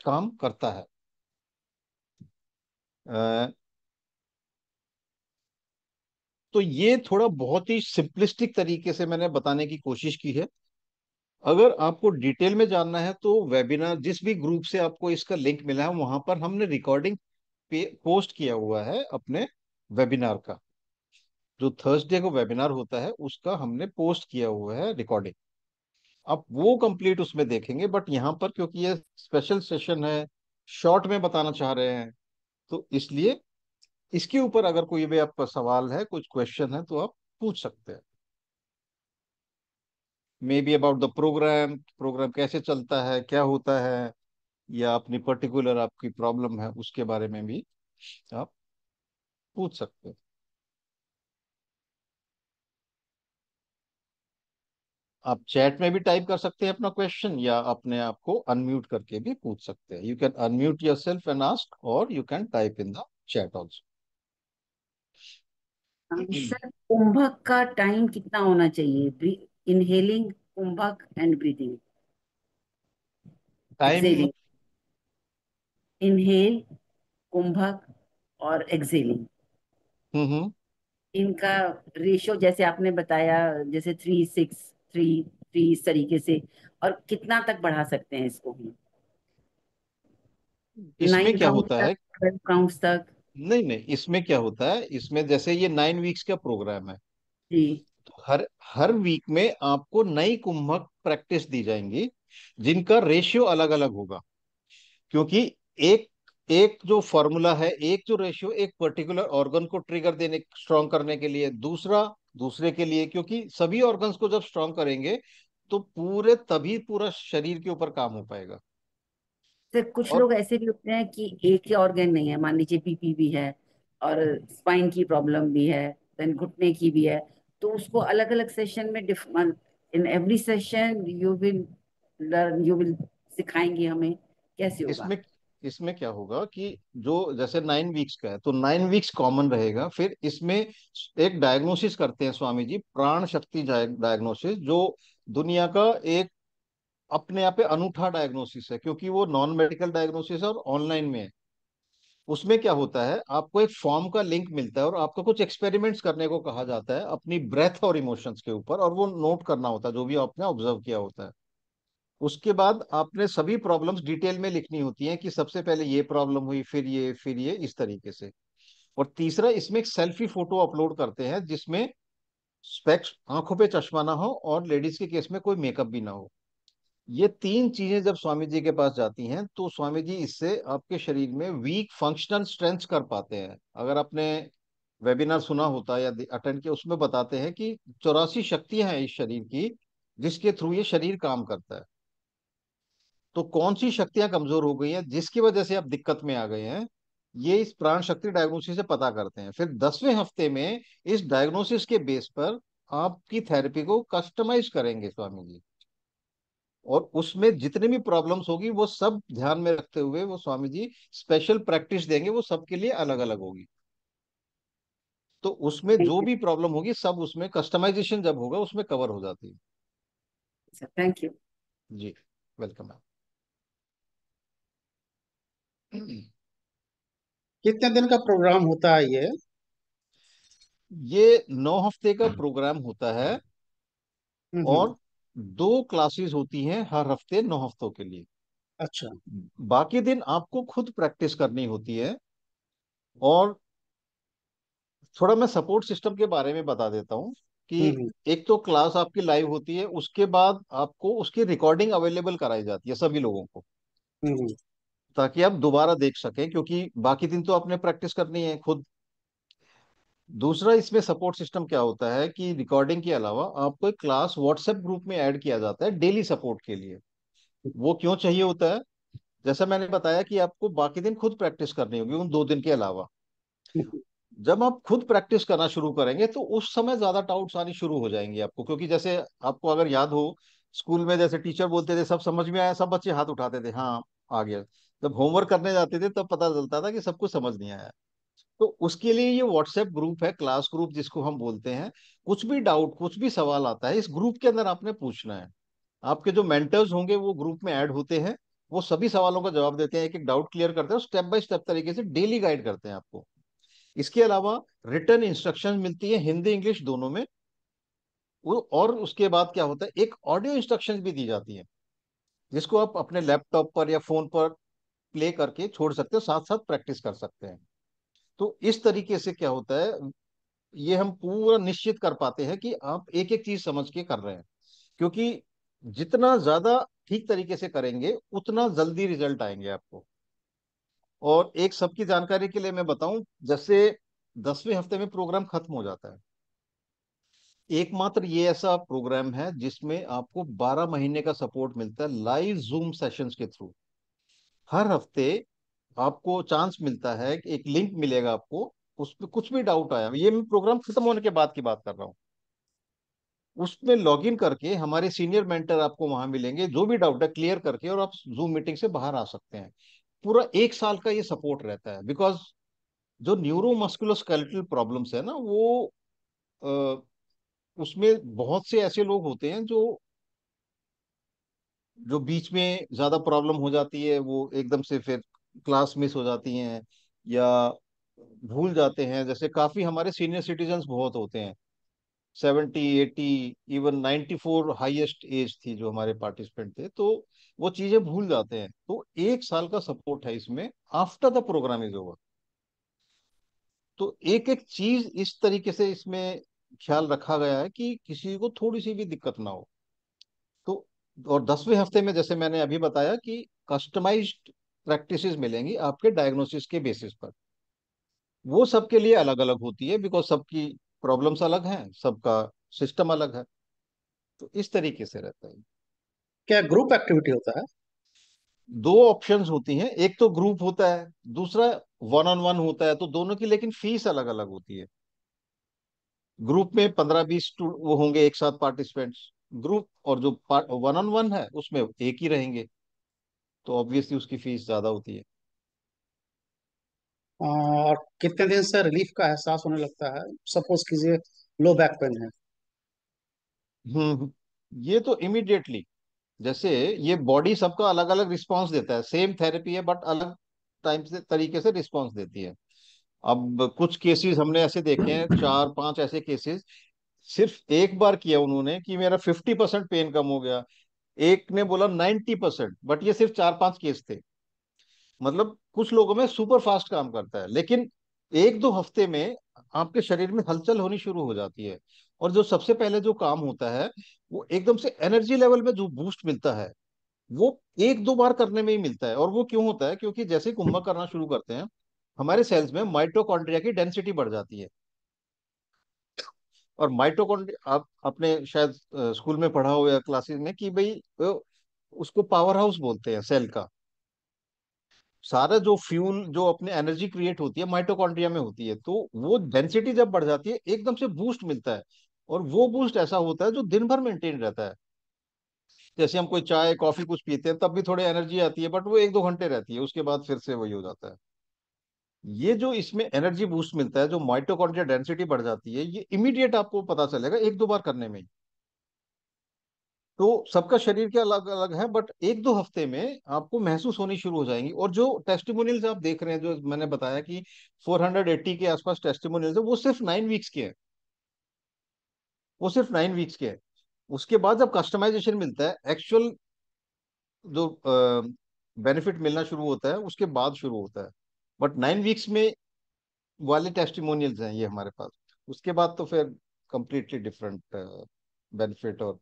काम करता है। अ, तो ये थोड़ा बहुत ही सिंपलिस्टिक तरीके से मैंने बताने की कोशिश की है। अगर आपको डिटेल में जानना है तो वेबिनार, जिस भी ग्रुप से आपको इसका लिंक मिला है, वहां पर हमने रिकॉर्डिंग पोस्ट किया हुआ है अपने वेबिनार का। जो थर्सडे को वेबिनार होता है उसका हमने पोस्ट किया हुआ है रिकॉर्डिंग। आप वो कंप्लीट उसमें देखेंगे, बट यहाँ पर क्योंकि ये स्पेशल सेशन है, शॉर्ट में बताना चाह रहे हैं, तो इसलिए इसके ऊपर अगर कोई भी आपका सवाल है, कुछ क्वेश्चन है, तो आप पूछ सकते हैं। Maybe about the programme, programme कैसे चलता है, क्या होता है, या अपनी पर्टिकुलर आपकी प्रॉब्लम है उसके बारे में भी आप पूछ सकते हैं। आप चैट में भी टाइप कर सकते हैं अपना क्वेश्चन, या अपने आप को अनम्यूट करके भी पूछ सकते हैं। You can unmute yourself and ask, और you can type in the chat also. Sir, kumbhak का टाइम कितना होना चाहिए? Inhaling kumbhak and breathing, time. Exhaling, inhale, kumbhak और एक्सेलिंग, हम्म। इनका रेशियो जैसे आपने बताया, जैसे 3 6 3 3 इस तरीके से, और कितना तक बढ़ा सकते हैं इसको हम? इसमें 9 क्या काउंट होता तक, है? 12 काउंट्स तक? नहीं नहीं, इसमें क्या होता है, इसमें जैसे ये 9 वीक्स का प्रोग्राम है, जी। तो हर हर वीक में आपको नई कुंभक प्रैक्टिस दी जाएंगी, जिनका रेशियो अलग अलग होगा। क्योंकि एक एक जो फॉर्मूला है, एक जो रेशियो एक पर्टिकुलर ऑर्गन को ट्रिगर देने, स्ट्रॉन्ग करने के लिए, दूसरा दूसरे के लिए, क्योंकि सभी ऑर्गन्स को जब स्ट्रॉन्ग करेंगे तो पूरे तभी पूरा शरीर के ऊपर काम हो पाएगा। सर, कुछ और लोग ऐसे भी होते हैं कि एक ही ऑर्गन नहीं है, मान लीजिए बीपी भी है और स्पाइन की प्रॉब्लम भी है, देन घुटने की भी है, तो उसको अलग अलग सेशन में in every session you will learn, you will सिखाएंगे हमें, कैसे होगा? इसमें इसमें क्या होगा कि जो जैसे 9 वीक्स का है, तो 9 वीक्स कॉमन रहेगा। फिर इसमें एक डायग्नोसिस करते हैं स्वामी जी, प्राण शक्ति डायग्नोसिस, जो दुनिया का एक अपने आप पे अनूठा डायग्नोसिस है, क्योंकि वो नॉन मेडिकल डायग्नोसिस है और ऑनलाइन में है। उसमें क्या होता है, आपको एक फॉर्म का लिंक मिलता है और आपको कुछ एक्सपेरिमेंट्स करने को कहा जाता है अपनी ब्रेथ और इमोशंस के ऊपर, और वो नोट करना होता है जो भी आपने ऑब्जर्व किया होता है। उसके बाद आपने सभी प्रॉब्लम्स डिटेल में लिखनी होती हैं कि सबसे पहले ये प्रॉब्लम हुई, फिर ये इस तरीके से। और तीसरा, इसमें एक सेल्फी फोटो अपलोड करते हैं जिसमें स्पेक्स, आंखों पे चश्मा ना हो, और लेडीज के केस में कोई मेकअप भी ना हो। ये तीन चीजें जब स्वामी जी के पास जाती हैं, तो स्वामी जी इससे आपके शरीर में वीक फंक्शनल स्ट्रेंथ कर पाते हैं। अगर आपने वेबिनार सुना होता है या अटेंड किया, उसमें बताते हैं कि 84 शक्तियां हैं इस शरीर की, जिसके थ्रू ये शरीर काम करता है। तो कौन सी शक्तियां कमजोर हो गई हैं जिसकी वजह से आप दिक्कत में आ गए हैं, ये इस प्राण शक्ति डायग्नोसिस से पता करते हैं। फिर 10वें हफ्ते में इस डायग्नोसिस के बेस पर आपकी थेरेपी को कस्टमाइज करेंगे स्वामी जी। और उसमें जितनी भी प्रॉब्लम्स होगी वो सब ध्यान में रखते हुए वो स्वामी जी स्पेशल प्रैक्टिस देंगे, वो सबके लिए अलग अलग होगी। तो उसमें थैंक जो यू भी प्रॉब्लम होगी सब उसमें कस्टमाइजेशन जब होगा उसमें कवर हो जाती सर, थैंक यू। है जी। Welcome ma'am. कितने दिन का प्रोग्राम होता है ये? ये 9 हफ्ते का प्रोग्राम होता है, हम्म। और 2 क्लासेस होती हैं हर हफ्ते 9 हफ्तों के लिए। अच्छा। बाकी दिन आपको खुद प्रैक्टिस करनी होती है। और थोड़ा मैं सपोर्ट सिस्टम के बारे में बता देता हूँ कि हम्म एक तो क्लास आपकी लाइव होती है, उसके बाद आपको उसकी रिकॉर्डिंग अवेलेबल कराई जाती है सभी लोगों को, हम्म ताकि आप दोबारा देख सकें, क्योंकि बाकी दिन तो आपने प्रैक्टिस करनी है खुद। दूसरा, इसमें सपोर्ट सिस्टम क्या होता है कि रिकॉर्डिंग के अलावा आपको एक क्लास व्हाट्सएप ग्रुप में ऐड किया जाता है डेली सपोर्ट के लिए। वो क्यों चाहिए होता है? जैसा मैंने बताया कि आपको बाकी दिन खुद प्रैक्टिस करनी होगी उन 2 दिन के अलावा। हम्म जब आप खुद प्रैक्टिस करना शुरू करेंगे तो उस समय ज्यादा डाउट्स आनी शुरू हो जाएंगे आपको, क्योंकि जैसे आपको अगर याद हो, स्कूल में जैसे टीचर बोलते थे सब समझ में आया, सब बच्चे हाथ उठाते थे, हाँ आ गया। जब होमवर्क करने जाते थे तब पता चलता था कि सब कुछ समझ नहीं आया। तो उसके लिए ये व्हाट्सएप ग्रुप है, क्लास ग्रुप जिसको हम बोलते हैं। कुछ भी डाउट, कुछ भी सवाल आता है, इस ग्रुप के अंदर आपने पूछना है। आपके जो मेंटर्स होंगे वो ग्रुप में ऐड होते हैं, वो सभी सवालों का जवाब देते हैं, एक एक डाउट क्लियर करते हैं, स्टेप बाय स्टेप तरीके से डेली गाइड करते हैं आपको। इसके अलावा रिटर्न इंस्ट्रक्शन मिलती है हिंदी इंग्लिश दोनों में। और उसके बाद क्या होता है, एक ऑडियो इंस्ट्रक्शन भी दी जाती है, जिसको आप अपने लैपटॉप पर या फोन पर प्ले करके छोड़ सकते हो, साथ साथ प्रैक्टिस कर सकते हैं। तो इस तरीके से क्या होता है, ये हम पूरा निश्चित कर पाते हैं कि आप एक एक चीज समझ के कर रहे हैं। क्योंकि जितना ज्यादा ठीक तरीके से करेंगे उतना जल्दी रिजल्ट आएंगे आपको। और एक सबकी जानकारी के लिए मैं बताऊं, जैसे 10वें हफ्ते में प्रोग्राम खत्म हो जाता है, एकमात्र ये ऐसा प्रोग्राम है जिसमें आपको 12 महीने का सपोर्ट मिलता है लाइव जूम सेशंस के थ्रू। हर हफ्ते आपको चांस मिलता है कि एक लिंक मिलेगा आपको, उस पर कुछ भी डाउट आया, ये मैं प्रोग्राम खत्म होने के बाद की बात कर रहा हूँ, उसमें लॉगिन करके हमारे सीनियर मेंटर आपको वहां मिलेंगे, जो भी डाउट है क्लियर करके और आप जूम मीटिंग से बाहर आ सकते हैं। पूरा 1 साल का ये सपोर्ट रहता है। बिकॉज जो न्यूरो मस्कुलोस्केलेटल प्रॉब्लम्स है ना, वो अ, उसमें बहुत से ऐसे लोग होते हैं जो जो बीच में ज्यादा प्रॉब्लम हो जाती है, वो एकदम से फिर क्लास मिस हो जाती हैं या भूल जाते हैं। जैसे काफी हमारे सीनियर सिटीजन्स बहुत होते हैं, 70 80 इवन 94 हाईएस्ट एज थी जो हमारे पार्टिसिपेंट थे, तो वो चीजें भूल जाते हैं। तो 1 साल का सपोर्ट है इसमें after the programme is over. तो एक एक चीज इस तरीके से इसमें ख्याल रखा गया है कि किसी को थोड़ी सी भी दिक्कत ना हो। तो और 10वें हफ्ते में जैसे मैंने अभी बताया कि कस्टमाइज्ड प्रैक्टिसेस मिलेंगी आपके डायग्नोसिस के बेसिस पर। वो सबके लिए अलग अलग होती है, बिकॉज सबकी प्रॉब्लम्स अलग हैं, सबका सिस्टम अलग है। तो इस तरीके से रहता है। क्या ग्रुप एक्टिविटी होता है? दो ऑप्शंस होती हैं, एक तो ग्रुप होता है, दूसरा वन ऑन वन होता है। तो दोनों की लेकिन फीस अलग अलग होती है। ग्रुप में 15 20 वो होंगे एक साथ पार्टिसिपेंट्स ग्रुप, और जो वन ऑन वन है उसमें एक ही रहेंगे, तो ऑब्वियसली उसकी फीस ज्यादा होती है। और कितने दिन से रिलीफ का एहसास होने लगता है? सपोज कीजिए लो बैक पेन है। ये तो इमिडिएटली, जैसे ये बॉडी सबका अलग अलग रिस्पांस देता है, सेम थेरेपी है बट अलग टाइम से तरीके से रिस्पांस देती है। अब कुछ केसेस हमने ऐसे देखे हैं, 4 5 ऐसे केसेस सिर्फ एक बार किया उन्होंने कि मेरा 50% पेन कम हो गया, एक ने बोला 90%, बट ये सिर्फ 4 5 केस थे। मतलब कुछ लोगों में सुपर फास्ट काम करता है, लेकिन 1 2 हफ्ते में आपके शरीर में हलचल होनी शुरू हो जाती है। और जो सबसे पहले जो काम होता है, वो एकदम से एनर्जी लेवल में जो बूस्ट मिलता है, वो 1 2 बार करने में ही मिलता है। और वो क्यों होता है? क्योंकि जैसे ही कुंभक करना शुरू करते हैं, हमारे सेल्स में माइटोकॉन्ड्रिया की डेंसिटी बढ़ जाती है। और माइटोकॉन्ड्रिया आप अपने शायद स्कूल में पढ़ा हो या क्लासेस में कि भाई उसको पावर हाउस बोलते हैं सेल का। सारा जो फ्यूल, जो अपने एनर्जी क्रिएट होती है माइटोकॉन्ड्रिया में होती है। तो वो डेंसिटी जब बढ़ जाती है, एकदम से बूस्ट मिलता है। और वो बूस्ट ऐसा होता है जो दिन भर मेंटेन रहता है। जैसे हम कोई चाय कॉफी कुछ पीते हैं तब भी थोड़ी एनर्जी आती है, बट वो 1 2 घंटे रहती है, उसके बाद फिर से वही हो जाता है। ये जो इसमें एनर्जी बूस्ट मिलता है, जो माइटोकॉन्ड्रिया डेंसिटी बढ़ जाती है, ये इमीडिएट आपको पता चलेगा 1 2 बार करने में ही। तो सबका शरीर के अलग अलग है, बट 1 2 हफ्ते में आपको महसूस होनी शुरू हो जाएंगी। और जो टेस्टिमोनियल्स आप देख रहे हैं, जो मैंने बताया कि 480 के आसपास टेस्टिमोनियल्स है, वो सिर्फ 9 वीक्स के हैं। वो सिर्फ 9 वीक्स के हैं। उसके बाद जब कस्टमाइजेशन मिलता है, एक्चुअल जो बेनिफिट मिलना शुरू होता है उसके बाद शुरू होता है। बट 9 वीक्स में वाले टेस्टिमोनियल्स हैं ये हमारे पास। उसके बाद तो फिर कंप्लीटली डिफरेंट बेनिफिट और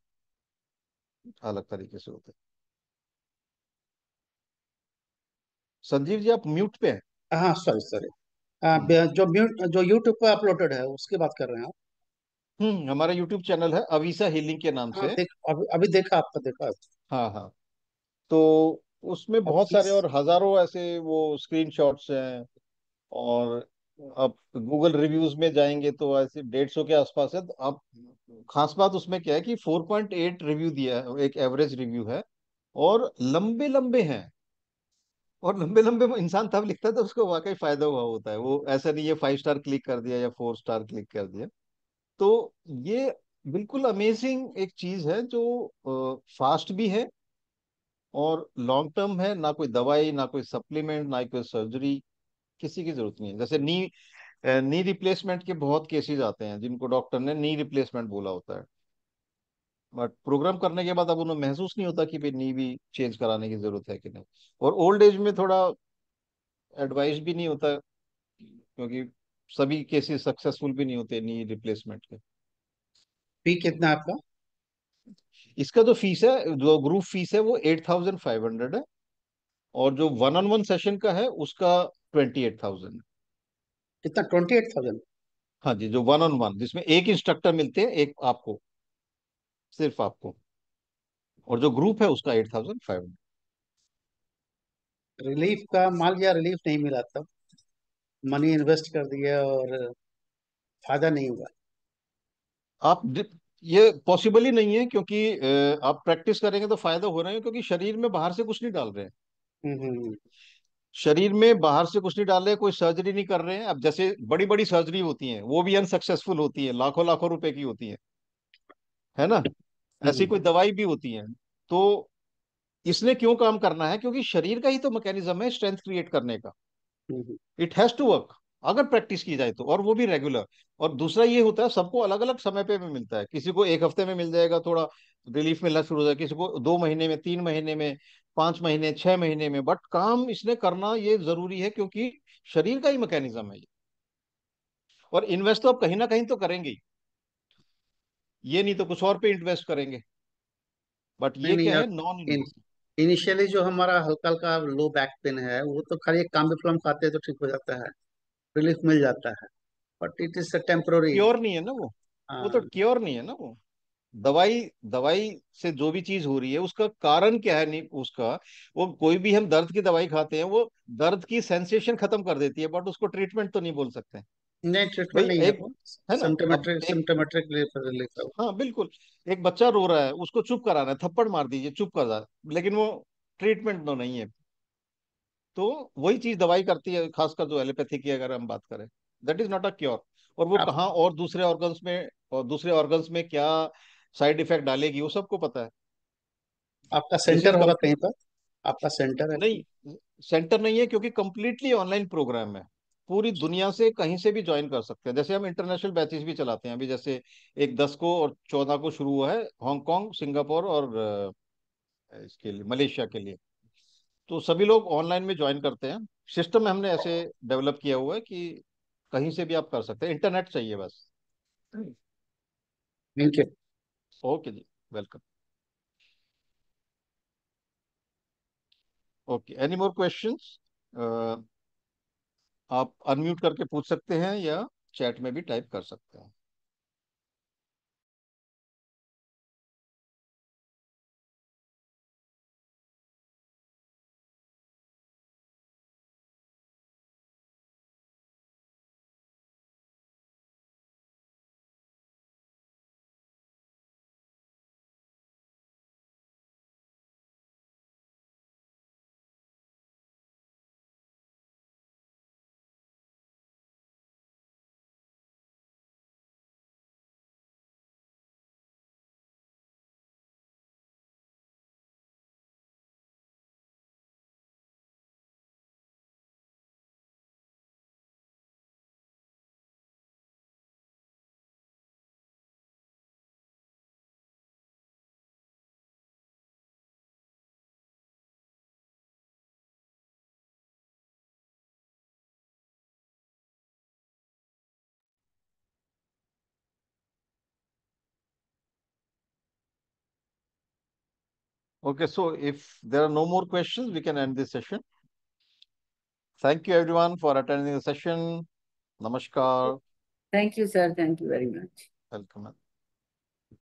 अलग तरीके से होते हैं। संजीव जी, आप म्यूट पे हैं। हाँ, सॉरी सॉरी। हम्म जो यूट्यूब पर अपलोडेड है उसकी बात कर रहे हैं आप? हमारा यूट्यूब चैनल है अवीसा हीलिंग के नाम हाँ, से। देख अभी अभी देखा, आपका देखा। हाँ हाँ। तो उसमें अब बहुत सारे इस और हजारों ऐसे वो स्क्रीनशॉट्स हैं। और आप गूगल रिव्यूज में जाएंगे तो ऐसे 150 के आसपास है। तो आप, खास बात उसमें क्या है कि 4.8 रिव्यू दिया है, एक एवरेज रिव्यू है। और लंबे लंबे हैं। और लंबे लंबे इंसान तब लिखता है तो उसको वाकई फायदा हुआ होता है। वो ऐसा नहीं है 5 स्टार क्लिक कर दिया या 4 स्टार क्लिक कर दिया। तो ये बिल्कुल अमेजिंग एक चीज है जो फास्ट भी है और लॉन्ग टर्म है। ना कोई दवाई, ना कोई सप्लीमेंट, ना कोई सर्जरी, किसी की जरूरत नहीं है। जैसे नी रिप्लेसमेंट के बहुत केसेस आते हैं जिनको डॉक्टर ने नी रिप्लेसमेंट बोला होता है, बट प्रोग्राम करने के बाद अब उन्हें महसूस नहीं होता कि भाई नी भी चेंज कराने की जरूरत है कि नहीं। और ओल्ड एज में थोड़ा एडवाइस भी नहीं होता, क्योंकि सभी केसेस सक्सेसफुल भी नहीं होते नी रिप्लेसमेंट के। फी कितना है आपका? इसका जो फीस है, जो ग्रुप फीस है, वो 8,500 है, और जो 1-on-1 सेशन का है उसका 28,000। कितना? 28,000? हाँ जी, जो 1-on-1 जिसमें एक इंस्ट्रक्टर मिलते हैं, एक आपको, सिर्फ आपको, और जो ग्रुप है उसका 8,500। रिलीफ का मान लिया, रिलीफ नहीं मिला तब मनी इन्वेस्ट कर दिया और फायदा नहीं हुआ। आप ये पॉसिबल ही नहीं है, क्योंकि आप प्रैक्टिस करेंगे तो फायदा हो रहा है, क्योंकि शरीर में बाहर से कुछ नहीं डाल रहे हैं। हम्म। शरीर में बाहर से कुछ नहीं डाल रहे हैं, कोई सर्जरी नहीं कर रहे हैं। अब जैसे बड़ी बड़ी सर्जरी होती हैं, वो भी अनसक्सेसफुल होती है, लाखों लाखों रुपए की होती है ना। ऐसी हम्म। कोई दवाई भी होती है। तो इसने क्यों काम करना है? क्योंकि शरीर का ही तो मैकेनिज्म है स्ट्रेंथ क्रिएट करने का। हम्म। इट हैज टू वर्क, अगर प्रैक्टिस की जाए तो, और वो भी रेगुलर। और दूसरा ये होता है, सबको अलग अलग समय पे भी मिलता है। किसी को एक हफ्ते में मिल जाएगा, थोड़ा रिलीफ मिलना शुरू हो जाएगा, किसी को 2 महीने में, 3 महीने में, 5 महीने, 6 महीने में। बट काम इसने करना ये जरूरी है, क्योंकि शरीर का ही मैकेनिज्म है ये। और इन्वेस्ट तो आप कहीं ना कहीं तो करेंगे ही, ये नहीं तो कुछ और पे इन्वेस्ट करेंगे। बट नहीं ये नहीं क्या यार, है, नॉन इन इन्वेस्ट। इनिशियली जो हमारा हल्का हल्का लो बैक पेन है, वो तो खाली एक काम्बिफ्लम खाते हैं तो ठीक हो जाता है, रिलीफ मिल जाता है। But it is temporary. Cure नहीं है ना वो तो हाँ। क्योर नहीं है ना वो। दवाई दवाई से जो भी चीज हो रही है, उसका कारण क्या है, नहीं उसका। वो कोई भी हम दर्द की दवाई खाते हैं, वो दर्द की सेंसेशन खत्म कर देती है, बट उसको ट्रीटमेंट तो नहीं बोल सकते हैं। नहीं, ट्रीटमेंट भाई नहीं है एक, वो। है ना। अब सिम्टोमेट्रिक एक, सिम्टोमेट्रिक रिलीफ है वो। हाँ बिल्कुल, एक बच्चा रो रहा है, उसको चुप कराना है, थप्पड़ मार दीजिए, चुप कर रहा है, लेकिन वो ट्रीटमेंट तो नहीं है। तो वही चीज दवाई करती है, खासकर जो एलोपैथी की अगर हम बात करें, that is not a cure. और वो आप कहाँ और दूसरे ऑर्गन्स में, और दूसरे ऑर्गन्स में क्या साइड इफेक्ट डालेगी, वो सबको पता है। आपका दिस सेंटर इज होगा कहीं कंप्लीट। पर? आपका सेंटर है कहीं? नहीं, सेंटर नहीं है, क्योंकि कंप्लीटली ऑनलाइन प्रोग्राम है। पूरी दुनिया से कहीं से भी ज्वाइन कर सकते हैं। जैसे हम इंटरनेशनल बैचेस भी चलाते हैं अभी, जैसे एक 10 को और 14 को शुरू हुआ है, हांगकांग, सिंगापुर और इसके लिए मलेशिया के लिए। तो सभी लोग ऑनलाइन में ज्वाइन करते हैं। सिस्टम हमने ऐसे डेवलप किया हुआ है कि कहीं से भी आप कर सकते हैं, इंटरनेट चाहिए बस। Thank you. ओके जी, welcome. Okay, any more questions? आप अनम्यूट करके पूछ सकते हैं, या चैट में भी टाइप कर सकते हैं। Okay, so if there are no more questions, we can end this session. Thank you everyone for attending the session. Namaskar. Thank you, sir. Thank you very much. Welcome.